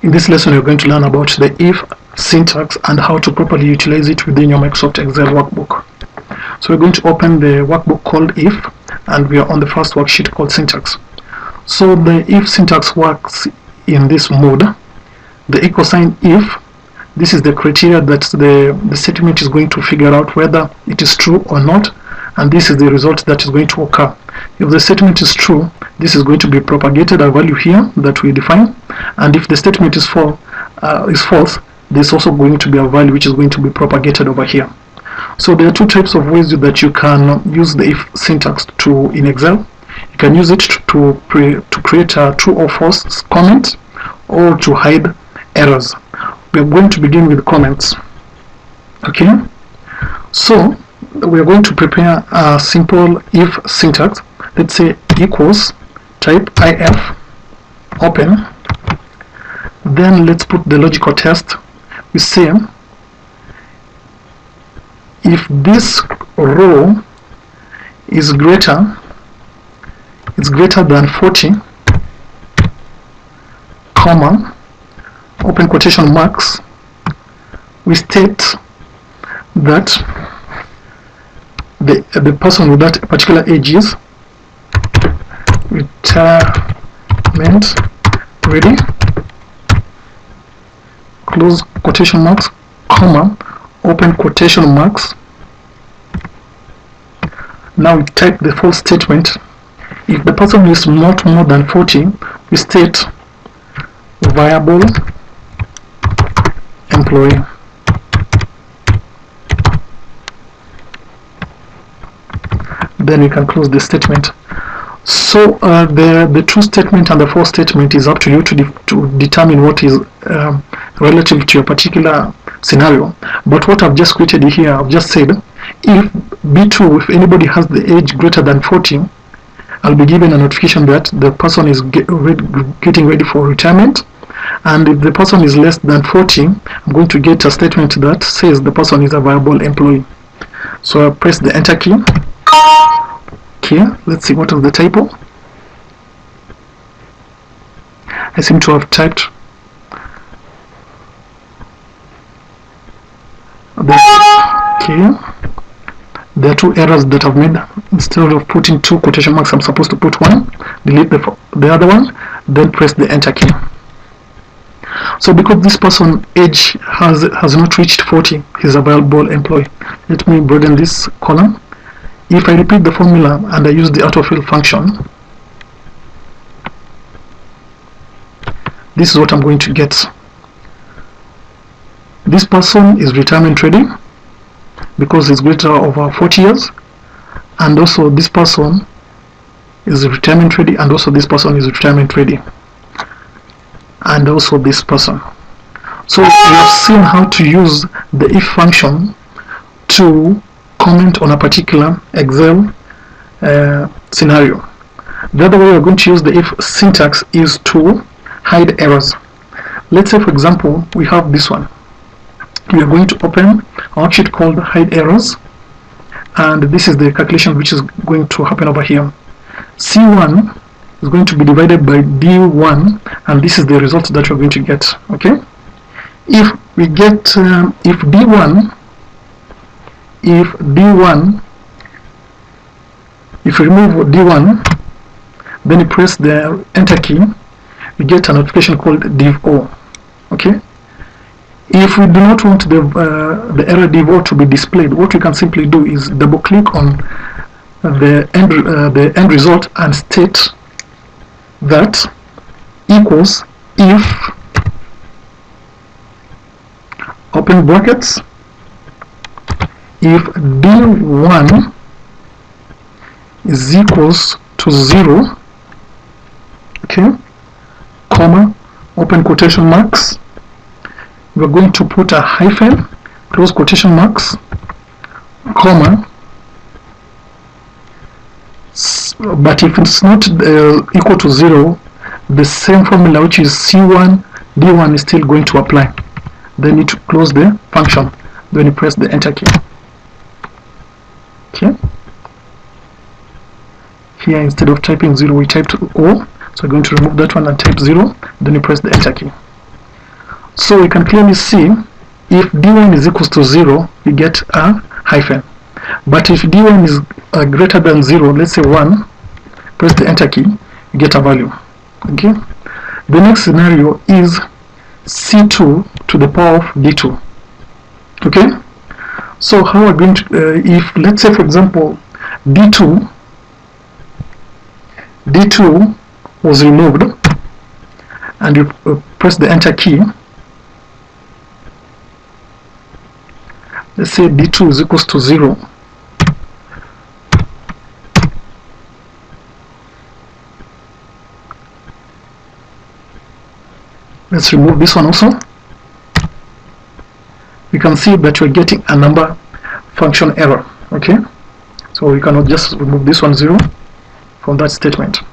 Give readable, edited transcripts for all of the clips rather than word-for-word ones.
In this lesson, you're going to learn about the if syntax and how to properly utilize it within your Microsoft Excel workbook. So we're going to open the workbook called if, and we are on the first worksheet called syntax. So the if syntax works in this mode. The equal sign if, this is the criteria that the statement is going to figure out whether it is true or not, and this is the result that is going to occur. If the statement is true, this is going to be propagated a value here that we define, and if the statement is false, there's also going to be a value which is going to be propagated over here. So there are two types of ways that you can use the if syntax in Excel. You can use it to create a true or false comment, or to hide errors. We are going to begin with comments. Okay, so we are going to prepare a simple if syntax. Let's say equals, type if, open, then let's put the logical test. We say if this row is greater than 40, comma, open quotation marks, we state that the person with that particular age is retirement ready, close quotation marks, comma, open quotation marks. Now we type the false statement. If the person is not more than 40, we state viable employee. Then we can close the statement. So the true statement and the false statement is up to you to determine what is relative to your particular scenario. But what I've just created here, I've just said if B2, if anybody has the age greater than 40, I'll be given a notification that the person is getting ready for retirement. And if the person is less than 40, I'm going to get a statement that says the person is a viable employee. So I press the enter key. Okay, let's see what is the typo. I seem to have typed there are two errors that I've made. Instead of putting two quotation marks, I'm supposed to put one, delete the other one, then press the enter key. So because this person age has not reached 40, he's a viable employee. Let me broaden this column. If I repeat the formula and I use the autofill function, this is what I'm going to get. This person is retirement ready because he's greater over 40 years, and also this person is retirement ready, and also this person is retirement ready, and also this person. So we have seen how to use the if function to comment on a particular Excel scenario. The other way we're going to use the if syntax is to hide errors. Let's say, for example, we have this one. We are going to open a worksheet called hide errors, and this is the calculation which is going to happen over here. C1 is going to be divided by D1, and this is the result that we're going to get. Okay, if we get if we remove D1, then you press the enter key, you get a notification called div-o. Okay, if we do not want the error div-o to be displayed, what we can simply do is double click on the end result and state that equals if, open brackets, if D1 is equals to 0, okay, comma, open quotation marks, we're going to put a hyphen, close quotation marks, comma, but if it's not equal to 0, the same formula, which is C1 D1, is still going to apply. Then you need to close the function, then you press the enter key. Okay, here instead of typing 0 we typed O, so we're going to remove that one and type 0, then you press the enter key. So we can clearly see if d1 is equals to 0, we get a hyphen. But if d1 is greater than 0, let's say 1, press the enter key, you get a value. Okay. The next scenario is c2 to the power of d2. Okay. So how are we going to, if let's say for example d2 was removed and you press the enter key, let's say d2 is equals to 0, let's remove this one also. You can see that we're getting a number function error. Okay, so we cannot just remove this one 0 from that statement.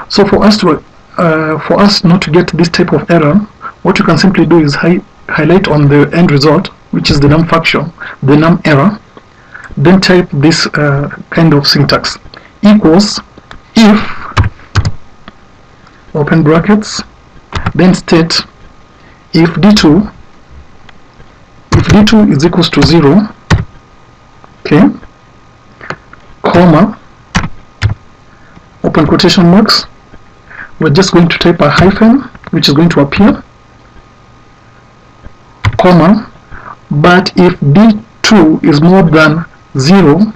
So for us not to get this type of error, what you can simply do is highlight on the end result, which is the num function, the num error, then type this kind of syntax: equals if, open brackets, then state if d2 is equals to 0, okay, comma, open quotation marks, we're just going to type a hyphen which is going to appear, comma, but if d2 is more than 0,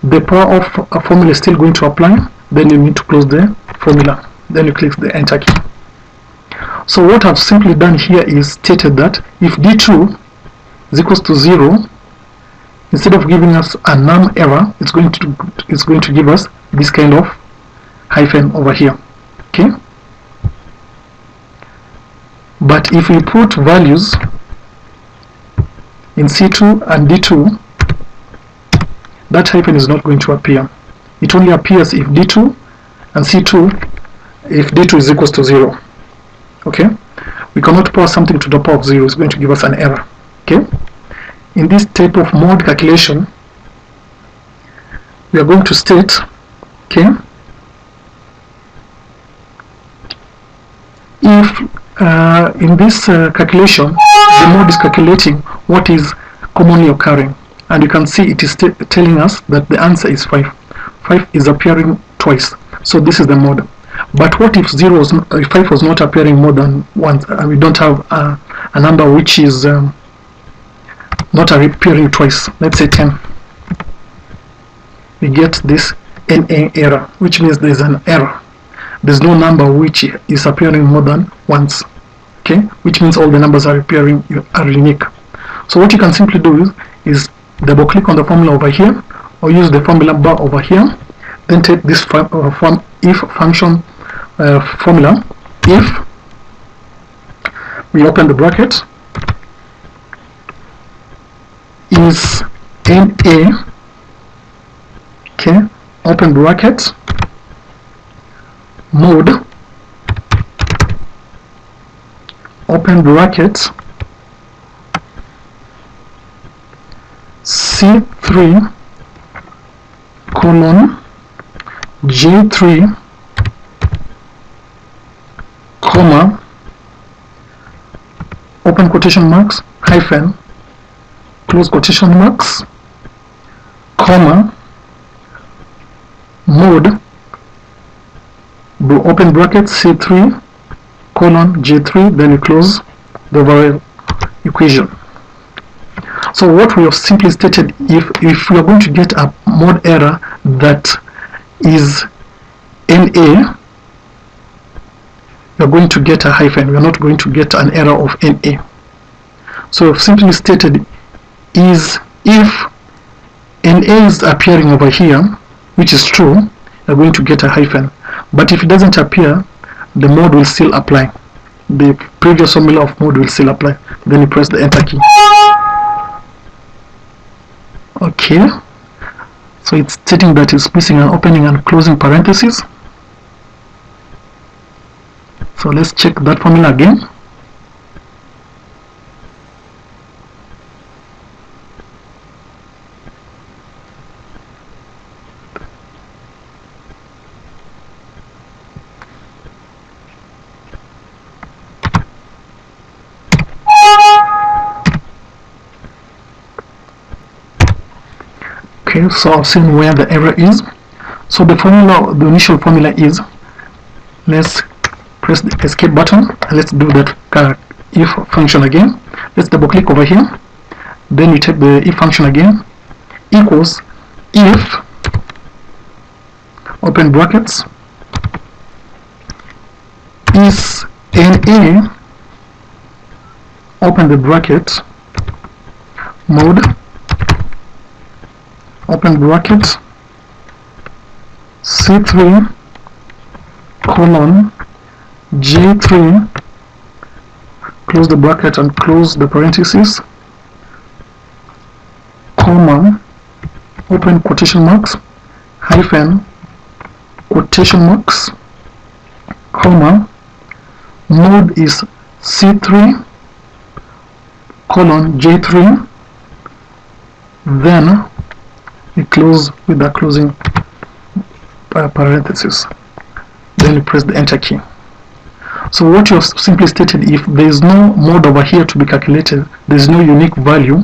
the power of a formula is still going to apply, then you need to close the formula, then you click the enter key. So what I've simply done here is stated that if d2 is equals to 0, instead of giving us a num error, it's going to give us this kind of hyphen over here. Okay, but if we put values in c2 and d2, that hyphen is not going to appear. It only appears if d2 and c2, if d2 is equals to 0. Okay, we cannot pass something to the power of 0, it's going to give us an error. Okay, in this type of mode calculation, we are going to state, okay, if in this calculation the mode is calculating what is commonly occurring, and you can see it is telling us that the answer is 5. 5 is appearing twice, so this is the mode. But what if 5 was not appearing more than once, and we don't have a number which is not appearing twice, let's say 10, we get this NA error, which means there's an error. There's no number which is appearing more than once, okay, which means all the numbers are appearing are unique. So what you can simply do is double click on the formula over here, or use the formula bar over here, then take this if function formula. If we open the bracket, is NA, okay, open bracket, mode, open bracket, C3 colon J3 comma, open quotation marks, hyphen, close quotation marks, comma, mode, open bracket, C3 colon J3, then you close the variable equation. So what we have simply stated, if we are going to get a mode error that is NA, we are going to get a hyphen, we are not going to get an error of NA. So we've simply stated is if NA is appearing over here, which is true, we are going to get a hyphen. But if it doesn't appear, the mode will still apply. The previous formula of mode will still apply. Then you press the enter key. Okay, so it's stating that it's missing an opening and closing parentheses. So let's check that formula again. Okay, so I've seen where the error is. So the formula, the initial formula is, let's press the escape button and let's do that if function again. Let's double click over here, then you take the if function again, equals if, open brackets, is NA, open the bracket, mode, open bracket, C3 colon J3, close the bracket and close the parentheses, comma, open quotation marks, hyphen, quotation marks, comma, mode is C3 colon J3, then you close with the closing parenthesis, then you press the enter key. So what you have simply stated, if there is no mode over here to be calculated, there is no unique value,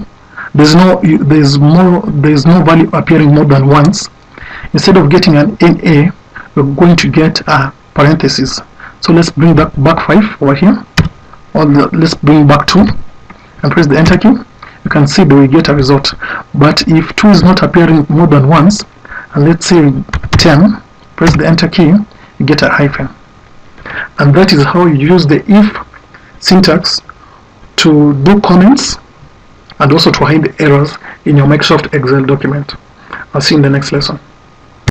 there is no value appearing more than once. Instead of getting an NA, we're going to get a parenthesis. So let's bring back 5 over here, or let's bring back 2 and press the enter key. You can see that we get a result. But if 2 is not appearing more than once, and let's say 10, press the enter key, you get a hyphen. And that is how you use the if syntax to do comments and also to hide the errors in your Microsoft Excel document. I'll see you in the next lesson.